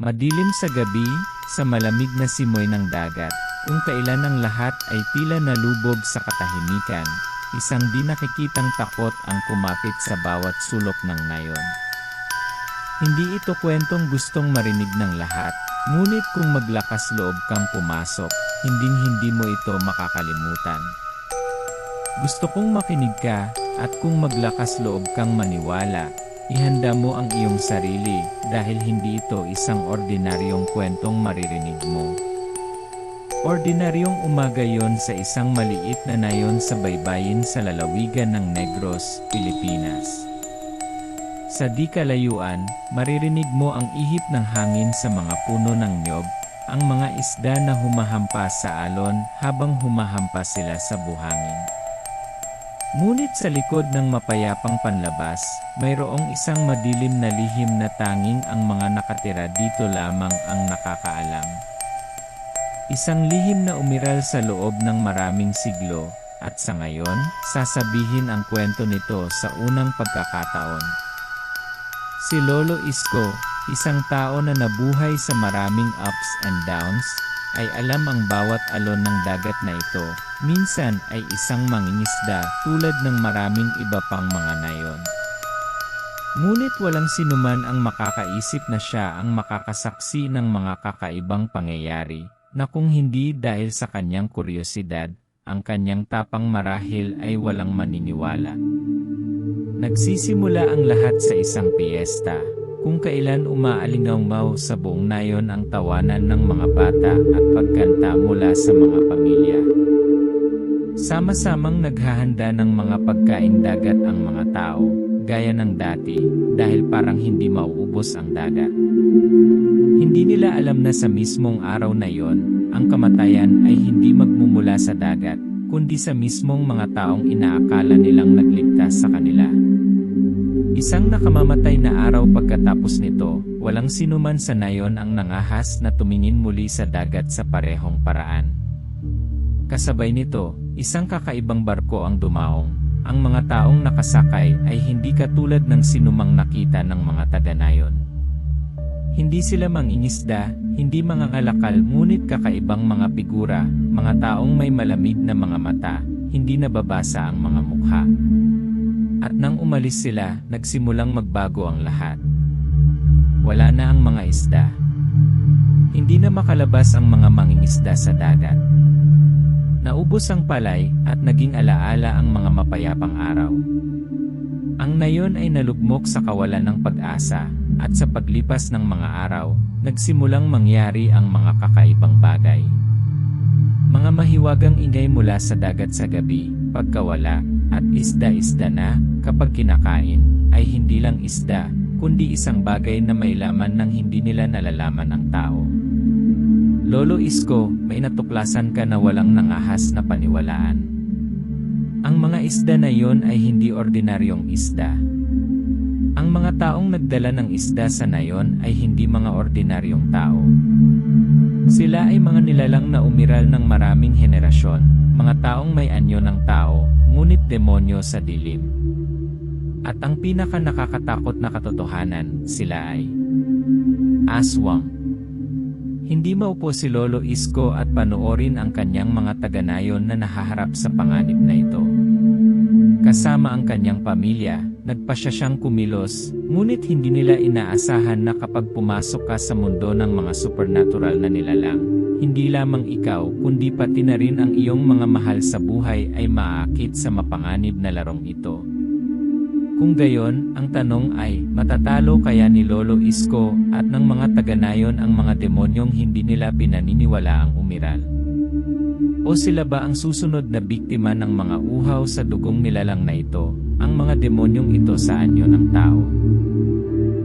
Madilim sa gabi, sa malamig na simoy ng dagat, kung kailan ang lahat ay tila nalubog sa katahimikan, isang di nakikitang takot ang kumapit sa bawat sulok ng ngayon. Hindi ito kwentong gustong marinig ng lahat, ngunit kung maglakas loob kang pumasok, hinding-hindi mo ito makakalimutan. Gusto kong makinig ka, at kung maglakas loob kang maniwala, ihanda mo ang iyong sarili, dahil hindi ito isang ordinaryong kwentong maririnig mo. Ordinaryong umaga yon sa isang maliit na nayon sa baybayin sa lalawigan ng Negros, Pilipinas. Sa di kalayuan, maririnig mo ang ihip ng hangin sa mga puno ng niyog, ang mga isda na humahampas sa alon habang humahampas sila sa buhangin. Ngunit sa likod ng mapayapang panlabas, mayroong isang madilim na lihim na tanging ang mga nakatira dito lamang ang nakakaalam. Isang lihim na umiral sa loob ng maraming siglo, at sa ngayon, sasabihin ang kwento nito sa unang pagkakataon. Si Lolo Isko, isang tao na nabuhay sa maraming ups and downs, ay alam ang bawat alon ng dagat na ito. Minsan ay isang mangingisda tulad ng maraming iba pang mga nayon. Ngunit walang sinuman ang makakaisip na siya ang makakasaksi ng mga kakaibang pangyayari, na kung hindi dahil sa kanyang kuryosidad, ang kanyang tapang marahil ay walang maniniwala. Nagsisimula ang lahat sa isang piyesta, kung kailan umaalingaw sa buong nayon ang tawanan ng mga bata at pagkanta mula sa mga pamilya. Sama-samang naghahanda ng mga pagkain dagat ang mga tao, gaya ng dati, dahil parang hindi mauubos ang dagat. Hindi nila alam na sa mismong araw na yon, ang kamatayan ay hindi magmumula sa dagat, kundi sa mismong mga taong inaakala nilang nagligtas sa kanila. Isang nakamamatay na araw pagkatapos nito, walang sinuman sa nayon ang nangahas na tumingin muli sa dagat sa parehong paraan. Kasabay nito, isang kakaibang barko ang dumaong. Ang mga taong nakasakay ay hindi katulad ng sinumang nakita ng mga taga-nayon. Hindi sila mangingisda, hindi mga ngalakal, ngunit kakaibang mga figura, mga taong may malamig na mga mata, hindi nababasa ang mga mukha. At nang umalis sila, nagsimulang magbago ang lahat. Wala na ang mga isda. Hindi na makalabas ang mga mangingisda sa dagat. Naubos ang palay, at naging alaala ang mga mapayapang araw. Ang nayon ay nalugmok sa kawalan ng pag-asa, at sa paglipas ng mga araw, nagsimulang mangyari ang mga kakaibang bagay. Mga mahiwagang ingay mula sa dagat sa gabi, pagkawala, at isda-isda na, kapag kinakain, ay hindi lang isda, kundi isang bagay na may laman ng hindi nila nalalaman ng tao. Lolo Isko, may natuklasan ka na walang nangahas na paniwalaan. Ang mga isda na yon ay hindi ordinaryong isda. Ang mga taong nagdala ng isda sa nayon ay hindi mga ordinaryong tao. Sila ay mga nilalang na umiral ng maraming henerasyon, mga taong may anyo ng tao, ngunit demonyo sa dilim. At ang pinaka nakakatakot na katotohanan, sila ay aswang. Hindi maupo si Lolo Isko at panoorin ang kanyang mga taga-nayon na nahaharap sa panganib na ito. Kasama ang kanyang pamilya, nagpasya siyang kumilos, ngunit hindi nila inaasahan na kapag pumasok ka sa mundo ng mga supernatural na nilalang, hindi lamang ikaw kundi pati na rin ang iyong mga mahal sa buhay ay maaakit sa mapanganib na larong ito. Kung gayon, ang tanong ay, matatalo kaya ni Lolo Isko at ng mga taga-nayon ang mga demonyong hindi nila pinaniniwala ang umiral? O sila ba ang susunod na biktima ng mga uhaw sa dugong nilalang na ito, ang mga demonyong ito sa anyo ng tao?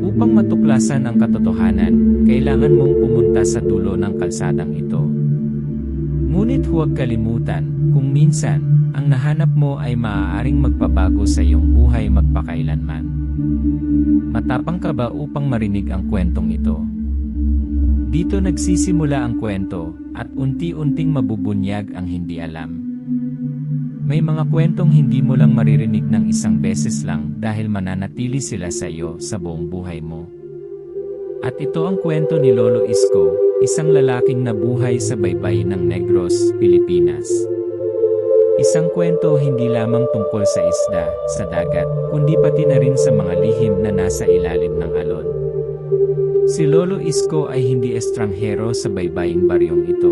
Upang matuklasan ang katotohanan, kailangan mong pumunta sa dulo ng kalsadang ito. Ngunit huwag kalimutan, kung minsan, ang nahanap mo ay maaaring magpabago sa iyong buhay magpakailanman. Matapang ka ba upang marinig ang kwentong ito? Dito nagsisimula ang kwento, at unti-unting mabubunyag ang hindi alam. May mga kwentong hindi mo lang maririnig ng isang beses lang dahil mananatili sila sa iyo sa buong buhay mo. At ito ang kwento ni Lolo Isko, isang lalaking nabuhay sa baybayin ng Negros, Pilipinas. Isang kwento hindi lamang tungkol sa isda, sa dagat, kundi pati na rin sa mga lihim na nasa ilalim ng alon. Si Lolo Isko ay hindi estranghero sa baybaying baryong ito.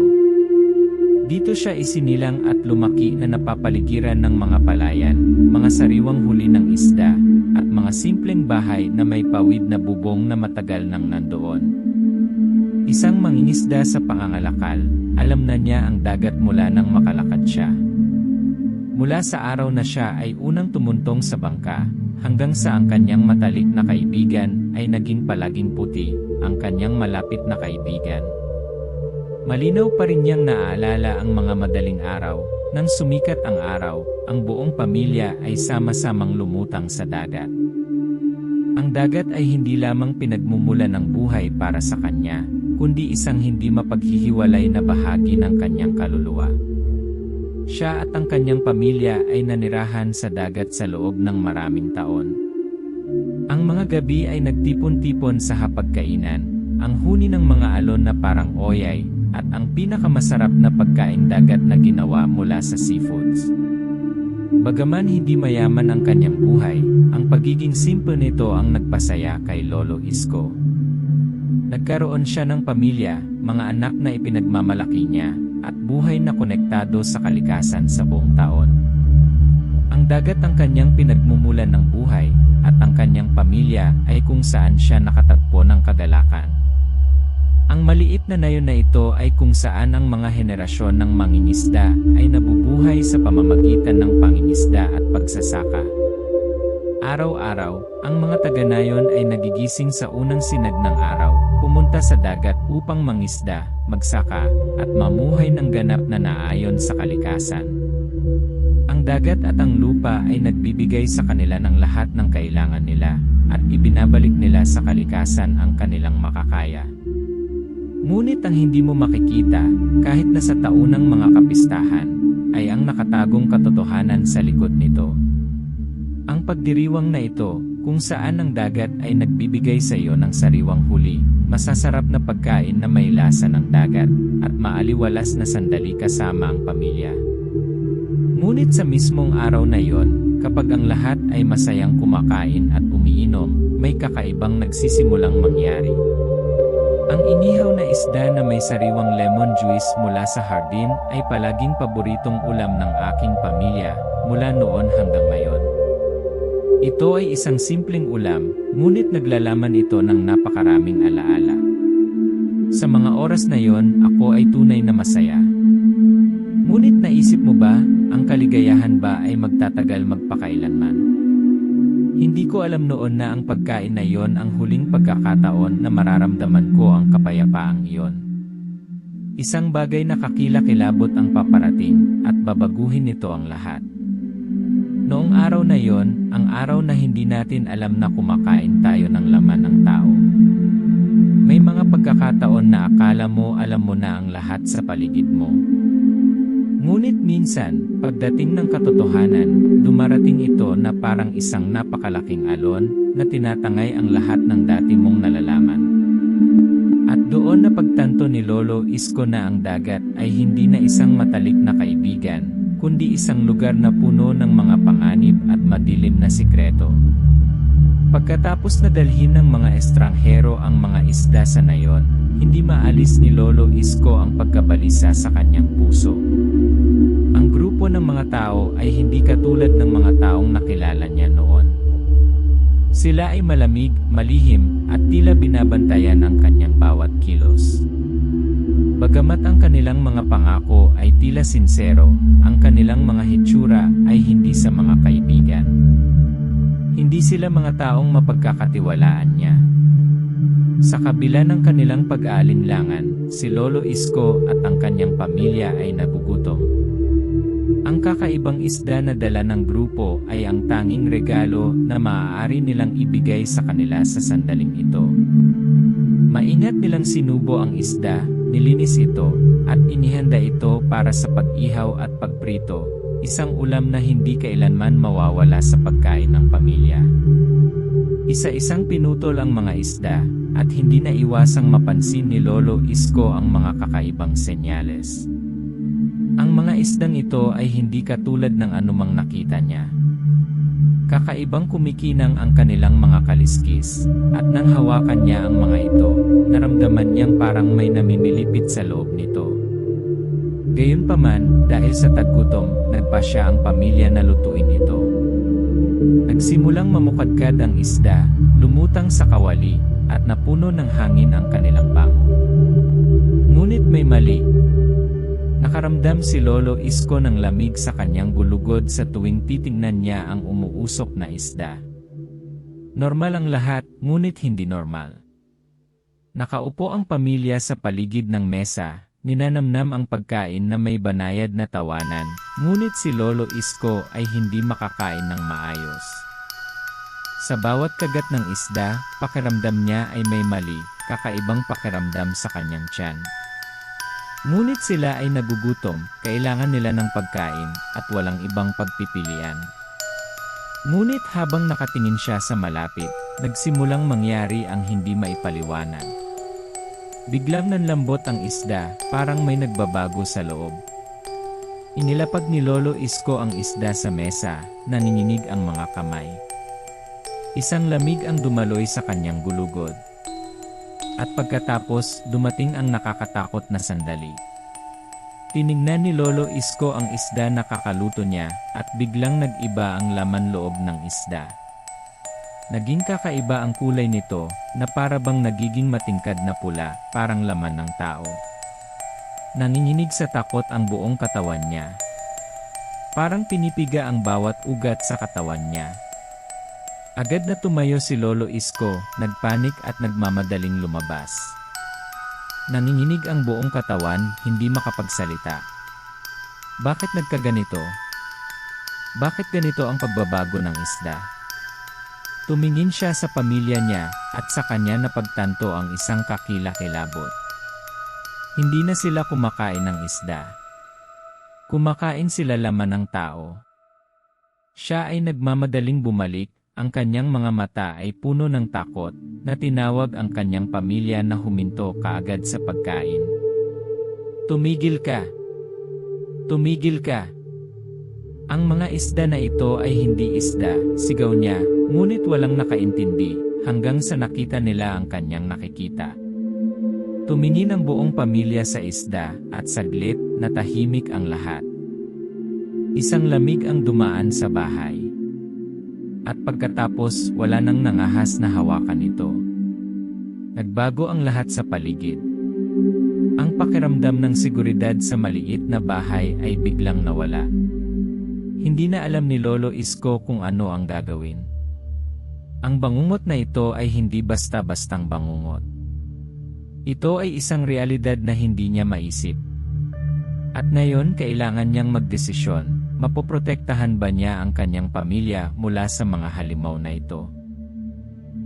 Dito siya isinilang at lumaki na napapaligiran ng mga palayan, mga sariwang huli ng isda, at mga simpleng bahay na may pawid na bubong na matagal nang nandoon. Isang mangingisda sa pangangalakal, alam na niya ang dagat mula nang makalakad siya. Mula sa araw na siya ay unang tumuntong sa bangka, hanggang sa ang kanyang matalik na kaibigan ay naging palaging puti, ang kanyang malapit na kaibigan. Malinaw pa rin niyang naaalala ang mga madaling araw, nang sumikat ang araw, ang buong pamilya ay sama-samang lumutang sa dagat. Ang dagat ay hindi lamang pinagmumulan ng buhay para sa kanya, kundi isang hindi mapaghihiwalay na bahagi ng kanyang kaluluwa. Siya at ang kanyang pamilya ay nanirahan sa dagat sa loob ng maraming taon. Ang mga gabi ay nagtipon-tipon sa hapagkainan, ang huni ng mga alon na parang oyay, at ang pinakamasarap na pagkain dagat na ginawa mula sa seafoods. Bagaman hindi mayaman ang kanyang buhay, ang pagiging simple nito ang nagpasaya kay Lolo Isko. Nagkaroon siya ng pamilya, mga anak na ipinagmamalaki niya, at buhay na konektado sa kalikasan sa buong taon. Ang dagat ang kanyang pinagmumulan ng buhay, at ang kanyang pamilya ay kung saan siya nakatagpo ng kagalakan. Ang maliit na nayon na ito ay kung saan ang mga henerasyon ng mangingisda ay nabubuhay sa pamamagitan ng pangingisda at pagsasaka. Araw-araw, ang mga taga-nayon ay nagigising sa unang sinag ng araw, pumunta sa dagat upang mangisda, magsaka, at mamuhay ng ganap na naayon sa kalikasan. Ang dagat at ang lupa ay nagbibigay sa kanila ng lahat ng kailangan nila, at ibinabalik nila sa kalikasan ang kanilang makakaya. Ngunit ang hindi mo makikita, kahit na sa taunang mga kapistahan, ay ang nakatagong katotohanan sa likod nito. Ang pagdiriwang na ito, kung saan ang dagat ay nagbibigay sa iyo ng sariwang huli, masasarap na pagkain na may lasa ng dagat, at maaliwalas na sandali kasama ang pamilya. Ngunit sa mismong araw na iyon, kapag ang lahat ay masayang kumakain at umiinom, may kakaibang nagsisimulang mangyari. Ang inihaw na isda na may sariwang lemon juice mula sa hardin ay palaging paboritong ulam ng aking pamilya, mula noon hanggang ngayon. Ito ay isang simpleng ulam, ngunit naglalaman ito ng napakaraming alaala. Sa mga oras na yon, ako ay tunay na masaya. Ngunit naisip mo ba, ang kaligayahan ba ay magtatagal magpakailanman? Hindi ko alam noon na ang pagkain na iyon ang huling pagkakataon na mararamdaman ko ang kapayapaang iyon. Isang bagay na kakilakilabot ang paparating, at babaguhin nito ang lahat. Noong araw na iyon, ang araw na hindi natin alam na kumakain tayo ng laman ng tao. May mga pagkakataon na akala mo alam mo na ang lahat sa paligid mo. Ngunit minsan, pagdating ng katotohanan, dumarating ito na parang isang napakalaking alon na tinatangay ang lahat ng dati mong nalalaman. At doon na pagtanto ni Lolo Isko na ang dagat ay hindi na isang matalik na kaibigan, kundi isang lugar na puno ng mga panganib at madilim na sikreto. Pagkatapos na dalhin ng mga estranghero ang mga isda sa nayon, hindi maalis ni Lolo Isko ang pagkabalisa sa kanyang puso. Ang grupo ng mga tao ay hindi katulad ng mga taong nakilala niya noon. Sila ay malamig, malihim, at tila binabantayan ang kanyang bawat kilos. Bagamat ang kanilang mga pangako ay tila sinsero, ang kanilang mga hitsura ay hindi sa mga kaibigan. Hindi sila mga taong mapagkakatiwalaan niya. Sa kabila ng kanilang pag-aalinlangan, si Lolo Isko at ang kanyang pamilya ay nagugutom. Ang kakaibang isda na dala ng grupo ay ang tanging regalo na maaari nilang ibigay sa kanila sa sandaling ito. Maingat nilang sinubo ang isda, nilinis ito, at inihanda ito para sa pag-ihaw at pagprito, isang ulam na hindi kailanman mawawala sa pagkain ng pamilya. Isa-isang pinutol ang mga isda, at hindi na iwasang mapansin ni Lolo Isko ang mga kakaibang senyales. Ang mga isdang ito ay hindi katulad ng anumang nakita niya. Kakaibang kumikinang ang kanilang mga kaliskis, at nang hawakan niya ang mga ito, naramdaman niyang parang may namimilipit sa loob nito. Gayunpaman, dahil sa taggutom, nagpasya ang pamilya na lutuin ito. Nagsimulang mamukadkad ang isda, lumutang sa kawali, at napuno ng hangin ang kanilang bango. Ngunit may mali. Nakaramdam si Lolo Isko ng lamig sa kanyang gulugod sa tuwing titingnan niya ang umuusok na isda. Normal ang lahat, ngunit hindi normal. Nakaupo ang pamilya sa paligid ng mesa, ninanamnam ang pagkain na may banayad na tawanan, ngunit si Lolo Isko ay hindi makakain ng maayos. Sa bawat kagat ng isda, pakiramdam niya ay may mali, kakaibang pakiramdam sa kanyang tiyan. Ngunit sila ay nagugutom, kailangan nila ng pagkain, at walang ibang pagpipilian. Ngunit habang nakatingin siya sa malapit, nagsimulang mangyari ang hindi maipaliwanag. Biglang nanlambot ang isda, parang may nagbabago sa loob. Inilapag ni Lolo Isko ang isda sa mesa, nanginginig ang mga kamay. Isang lamig ang dumaloy sa kanyang gulugod. At pagkatapos, dumating ang nakakatakot na sandali. Tinignan ni Lolo Isko ang isda na kakaluto niya, at biglang nag-iba ang laman loob ng isda. Naging kakaiba ang kulay nito, na para bang nagiging matingkad na pula, parang laman ng tao. Nanginginig sa takot ang buong katawan niya. Parang pinipiga ang bawat ugat sa katawan niya. Agad na tumayo si Lolo Isko, nagpanik at nagmamadaling lumabas. Nanginginig ang buong katawan, hindi makapagsalita. Bakit nagkaganito? Bakit ganito ang pagbabago ng isda? Tumingin siya sa pamilya niya, at sa kanya napagtanto ang isang kakilakilabot. Hindi na sila kumakain ng isda. Kumakain sila laman ng tao. Siya ay nagmamadaling bumalik, ang kanyang mga mata ay puno ng takot, na tinawag ang kanyang pamilya na huminto kaagad sa pagkain. Tumigil ka! Tumigil ka! Ang mga isda na ito ay hindi isda, sigaw niya, ngunit walang nakaintindi, hanggang sa nakita nila ang kanyang nakikita. Tumingin ang buong pamilya sa isda, at saglit, natahimik ang lahat. Isang lamig ang dumaan sa bahay. At pagkatapos, wala nang nangahas na hawakan ito. Nagbago ang lahat sa paligid. Ang pakiramdam ng seguridad sa maliit na bahay ay biglang nawala. Hindi na alam ni Lolo Isko kung ano ang gagawin. Ang bangungot na ito ay hindi basta-bastang bangungot. Ito ay isang realidad na hindi niya maisip. At ngayon kailangan niyang magdesisyon. Mapoprotektahan ba niya ang kanyang pamilya mula sa mga halimaw na ito?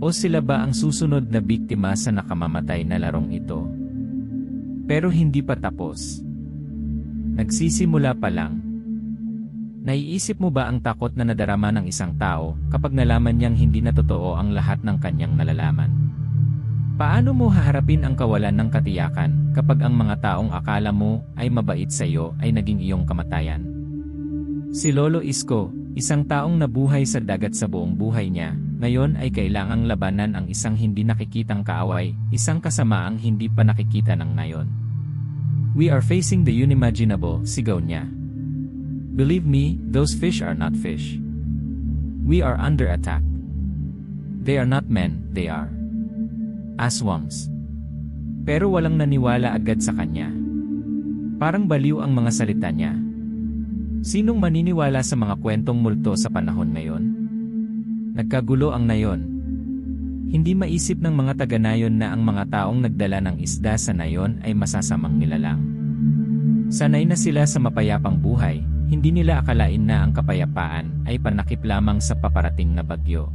O sila ba ang susunod na biktima sa nakamamatay na larong ito? Pero hindi pa tapos. Nagsisimula pa lang. Naiisip mo ba ang takot na nadarama ng isang tao kapag nalaman niyang hindi na totoo ang lahat ng kanyang nalalaman? Paano mo haharapin ang kawalan ng katiyakan kapag ang mga taong akala mo ay mabait sa iyo ay naging iyong kamatayan? Si Lolo Isko, isang taong nabuhay sa dagat sa buong buhay niya, ngayon ay kailangang labanan ang isang hindi nakikitang kaaway, isang kasamaang hindi pa nakikita ng ngayon. We are facing the unimaginable, sigaw niya. Believe me, those fish are not fish. We are under attack. They are not men, they are aswangs. Pero walang naniwala agad sa kanya. Parang baliw ang mga salita niya. Sinong maniniwala sa mga kwentong multo sa panahon ngayon? Nagkagulo ang nayon. Hindi maisip ng mga taga-nayon na ang mga taong nagdala ng isda sa nayon ay masasamang nilalang. Sanay na sila sa mapayapang buhay, hindi nila akalain na ang kapayapaan ay panakip lamang sa paparating na bagyo.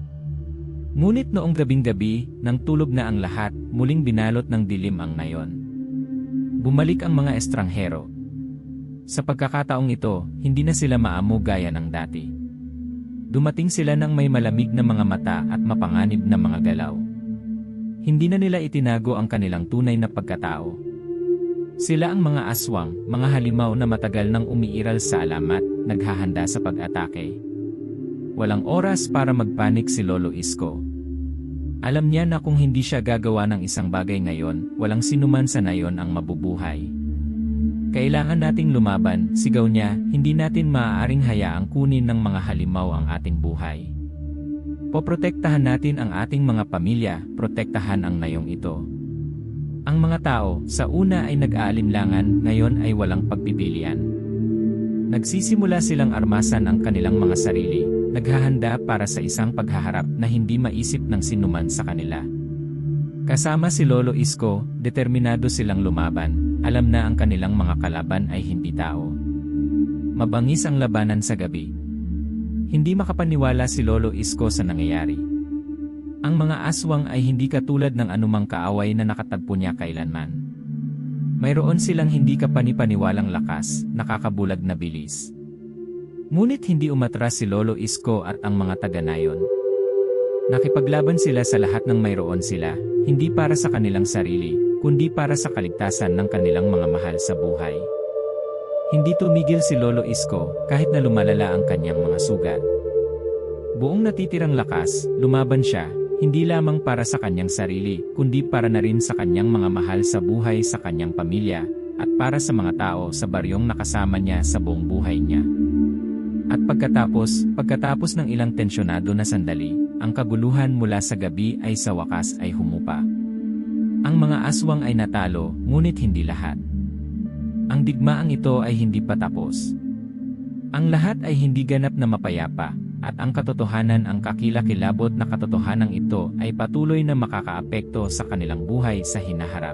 Ngunit noong gabing-gabi, nang tulog na ang lahat, muling binalot ng dilim ang nayon. Bumalik ang mga estranghero. Sa pagkakataong ito, hindi na sila maamo gaya ng dati. Dumating sila ng may malamig na mga mata at mapanganib na mga galaw. Hindi na nila itinago ang kanilang tunay na pagkatao. Sila ang mga aswang, mga halimaw na matagal nang umiiral sa alamat, naghahanda sa pag-atake. Walang oras para magpanik si Lolo Isko. Alam niya na kung hindi siya gagawa ng isang bagay ngayon, walang sinuman sa nayon ang mabubuhay. Kailangan nating lumaban, sigaw niya, hindi natin maaaring hayaang kunin ng mga halimaw ang ating buhay. Poprotektahan natin ang ating mga pamilya, protektahan ang nayong ito. Ang mga tao, sa una ay nag-aalinlangan, ngayon ay walang pagpipilian. Nagsisimula silang armasan ang kanilang mga sarili, naghahanda para sa isang paghaharap na hindi maisip ng sinuman sa kanila. Kasama si Lolo Isko, determinado silang lumaban, alam na ang kanilang mga kalaban ay hindi tao. Mabangis ang labanan sa gabi. Hindi makapaniwala si Lolo Isko sa nangyayari. Ang mga aswang ay hindi katulad ng anumang kaaway na nakatagpo niya kailanman. Mayroon silang hindi kapanipaniwalang lakas, nakakabulag na bilis. Ngunit hindi umatras si Lolo Isko at ang mga taga-nayon. Nakipaglaban sila sa lahat ng mayroon sila, hindi para sa kanilang sarili, kundi para sa kaligtasan ng kanilang mga mahal sa buhay. Hindi tumigil si Lolo Isko kahit na lumalala ang kanyang mga sugat. Buong natitirang lakas, lumaban siya, hindi lamang para sa kanyang sarili, kundi para na rin sa kanyang mga mahal sa buhay sa kanyang pamilya, at para sa mga tao sa baryong nakasama niya sa buong buhay niya. At pagkatapos ng ilang tensyonado na sandali, ang kaguluhan mula sa gabi ay sa wakas ay humupa. Ang mga aswang ay natalo, ngunit hindi lahat. Ang digmaang ito ay hindi pa tapos. Ang lahat ay hindi ganap na mapayapa, at ang katotohanan, ang kakilakilabot na katotohanan ito ay patuloy na makakaapekto sa kanilang buhay sa hinaharap.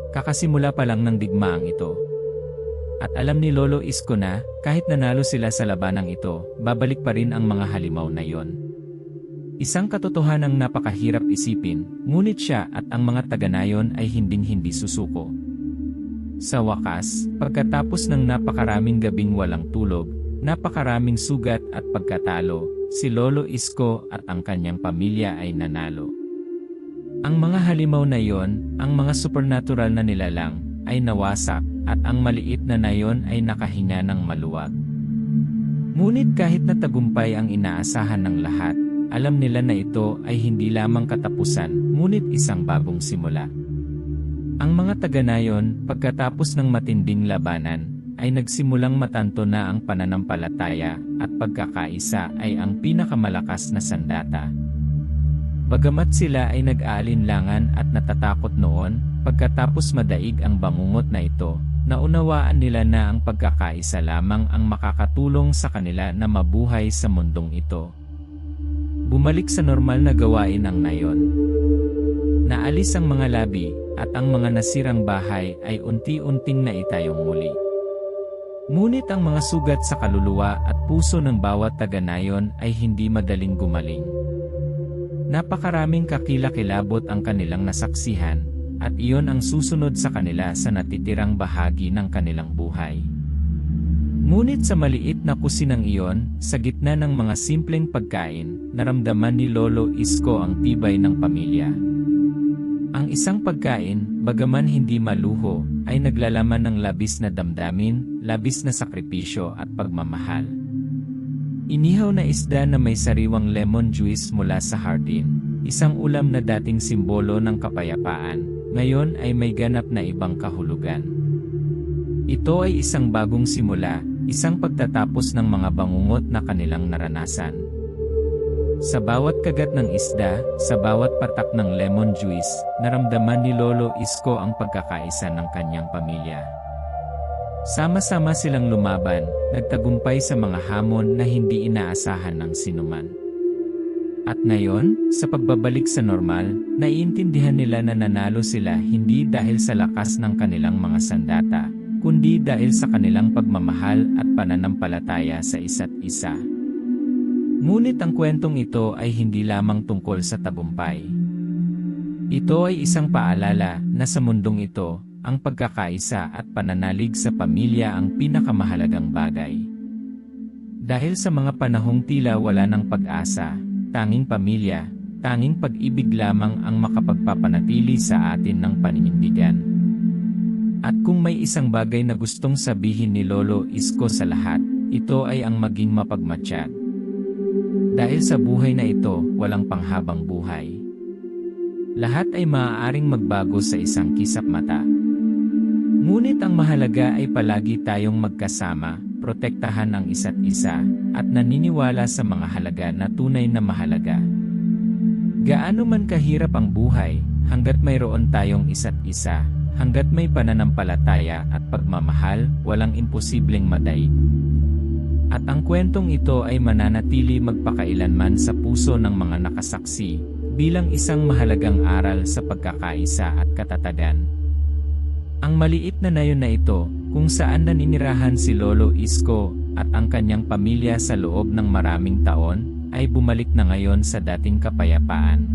Kakasimula pa lang ng digmaang ito. At alam ni Lolo Isko na, kahit nanalo sila sa labanang ito, babalik pa rin ang mga halimaw na yon. Isang katotohanang napakahirap isipin, ngunit siya at ang mga taga-nayon ay hinding-hindi susuko. Sa wakas, pagkatapos ng napakaraming gabing walang tulog, napakaraming sugat at pagkatalo, si Lolo Isko at ang kanyang pamilya ay nanalo. Ang mga halimaw na yon, ang mga supernatural na nilalang, ay nawasak, at ang maliit na nayon ay nakahinga ng maluwag. Ngunit kahit na tagumpay ang inaasahan ng lahat, alam nila na ito ay hindi lamang katapusan, ngunit isang bagong simula. Ang mga taga-nayon, pagkatapos ng matinding labanan, ay nagsimulang matanto na ang pananampalataya at pagkakaisa ay ang pinakamalakas na sandata. Bagamat sila ay nag-aalinlangan at natatakot noon, pagkatapos madaig ang bangungot na ito, naunawaan nila na ang pagkakaisa lamang ang makakatulong sa kanila na mabuhay sa mundong ito. Bumalik sa normal na gawain ang nayon. Naalis ang mga labi, at ang mga nasirang bahay ay unti-unting naitayong muli. Ngunit ang mga sugat sa kaluluwa at puso ng bawat taga-nayon ay hindi madaling gumaling. Napakaraming kakilakilabot ang kanilang nasaksihan, at iyon ang susunod sa kanila sa natitirang bahagi ng kanilang buhay. Ngunit sa maliit na kusinang iyon, sa gitna ng mga simpleng pagkain, naramdaman ni Lolo Isko ang tibay ng pamilya. Ang isang pagkain, bagaman hindi maluho, ay naglalaman ng labis na damdamin, labis na sakripisyo at pagmamahal. Inihaw na isda na may sariwang lemon juice mula sa hardin, isang ulam na dating simbolo ng kapayapaan, ngayon ay may ganap na ibang kahulugan. Ito ay isang bagong simula, isang pagtatapos ng mga bangungot na kanilang naranasan. Sa bawat kagat ng isda, sa bawat patak ng lemon juice, naramdaman ni Lolo Isko ang pagkakaisa ng kanyang pamilya. Sama-sama silang lumaban, nagtagumpay sa mga hamon na hindi inaasahan ng sinuman. At ngayon, sa pagbabalik sa normal, naiintindihan nila na nanalo sila hindi dahil sa lakas ng kanilang mga sandata, kundi dahil sa kanilang pagmamahal at pananampalataya sa isa't isa. Ngunit ang kwentong ito ay hindi lamang tungkol sa tagumpay. Ito ay isang paalala na sa mundong ito, ang pagkakaisa at pananalig sa pamilya ang pinakamahalagang bagay. Dahil sa mga panahong tila wala ng pag-asa, tanging pamilya, tanging pag-ibig lamang ang makapagpapanatili sa atin ng paninindigan. At kung may isang bagay na gustong sabihin ni Lolo Isko sa lahat, ito ay ang maging mapagmatsyag. Dahil sa buhay na ito, walang panghabang buhay. Lahat ay maaaring magbago sa isang kisap mata. Ngunit ang mahalaga ay palagi tayong magkasama, protektahan ang isa't isa, at naniniwala sa mga halaga na tunay na mahalaga. Gaano man kahirap ang buhay, hanggat mayroon tayong isa't isa, hanggat may pananampalataya at pagmamahal, walang imposibleng madaig. At ang kwentong ito ay mananatili magpakailanman sa puso ng mga nakasaksi, bilang isang mahalagang aral sa pagkakaisa at katatagan. Ang maliit na nayon na ito, kung saan naninirahan si Lolo Isko at ang kanyang pamilya sa loob ng maraming taon, ay bumalik na ngayon sa dating kapayapaan.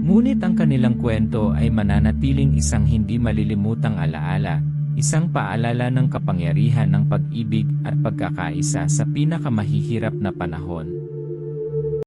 Ngunit ang kanilang kwento ay mananatiling isang hindi malilimutang alaala, isang paalala ng kapangyarihan ng pag-ibig at pagkakaisa sa pinakamahihirap na panahon.